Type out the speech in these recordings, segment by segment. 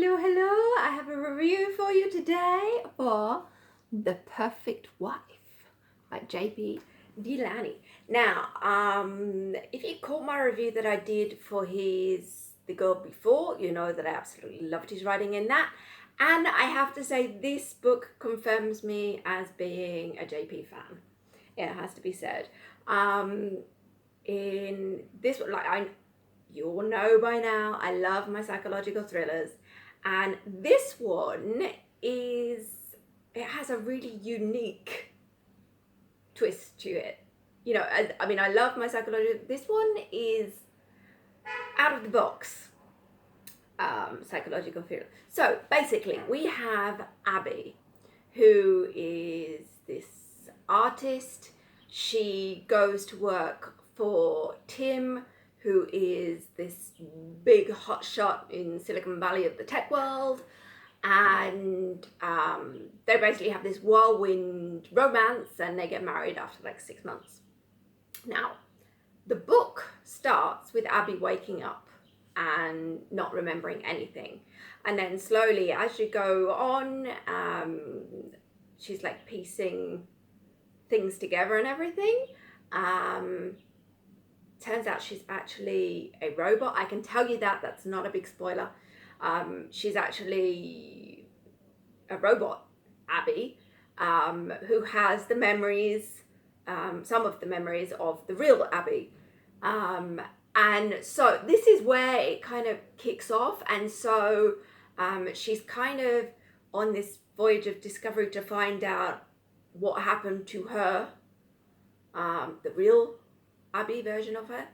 Hello. I have a review for you today for The Perfect Wife by JP Delaney. Now, if you caught my review that I did for his The Girl Before, you know that I absolutely loved his writing in that. And I have to say, this book confirms me as being a JP fan. It has to be said. In this, you all know by now, I love my psychological thrillers, and this one it has a really unique twist to it. You know, I love my psychological. This one is out of the box psychological thriller. So basically, we have Abbie, who is this artist. She goes to work for Tim, who is this big hotshot in Silicon Valley of the tech world. And they basically have this whirlwind romance, and they get married after like 6 months. Now, the book starts with Abbie waking up and not remembering anything. And then slowly, as you go on, she's like piecing things together and everything. Turns out she's actually a robot. I can tell you that, that's not a big spoiler. She's actually a robot, Abbie, who has the memories, some of the memories of the real Abbie. And so this is where it kind of kicks off. And so she's kind of on this voyage of discovery to find out what happened to her, the real Abbie version of her,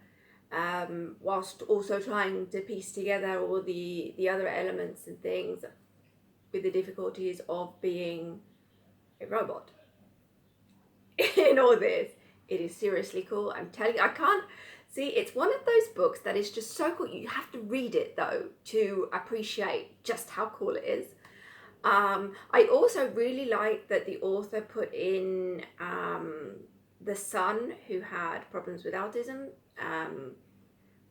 whilst also trying to piece together all the other elements and things with the difficulties of being a robot. In all this, it is seriously cool. I'm telling you, I can't see, it's one of those books that is just so cool. You have to read it though to appreciate just how cool it is. I also really like that the author put in the son who had problems with autism,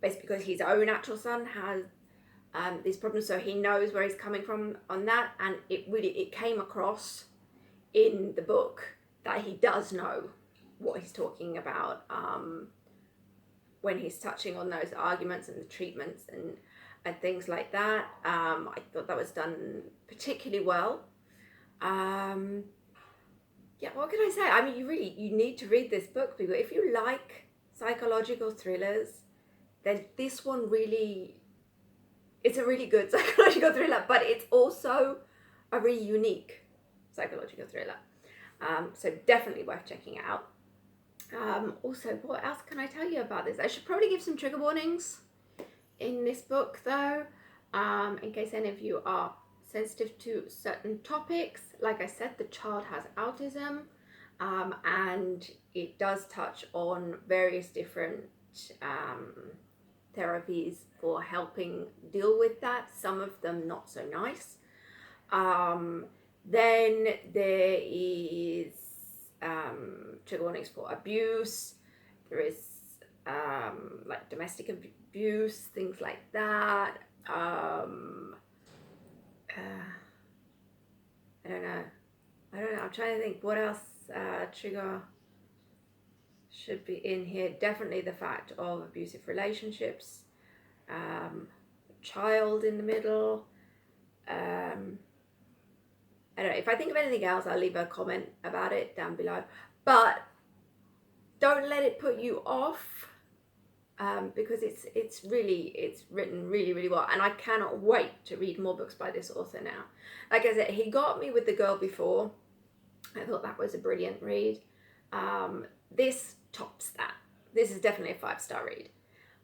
basically because his own actual son has these problems, so he knows where he's coming from on that, and it came across in the book that he does know what he's talking about when he's touching on those arguments and the treatments and things like that. I thought that was done particularly well. Yeah, what can I say? I mean, you need to read this book, people. If you like psychological thrillers, then this one it's a really good psychological thriller, but it's also a really unique psychological thriller. So definitely worth checking out. Also, what else can I tell you about this? I should probably give some trigger warnings in this book though, in case any of you are sensitive to certain topics. Like I said, the child has autism, and it does touch on various different therapies for helping deal with that, some of them not so nice. Then there is trigger warnings for abuse. There is like domestic abuse, things like that. I don't know. I'm trying to think what else trigger should be in here. Definitely the fact of abusive relationships, child in the middle. I don't know. If I think of anything else, I'll leave a comment about it down below. But don't let it put you off, because it's written really, really well. And I cannot wait to read more books by this author now. Like I said, he got me with The Girl Before. I thought that was a brilliant read. This tops that. This is definitely a 5-star read,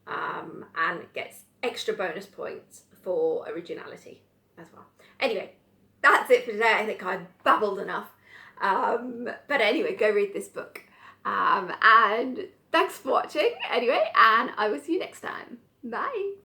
and gets extra bonus points for originality as well. Anyway, that's it for today. I think I've babbled enough. But anyway, go read this book. And thanks for watching anyway, and I will see you next time. Bye.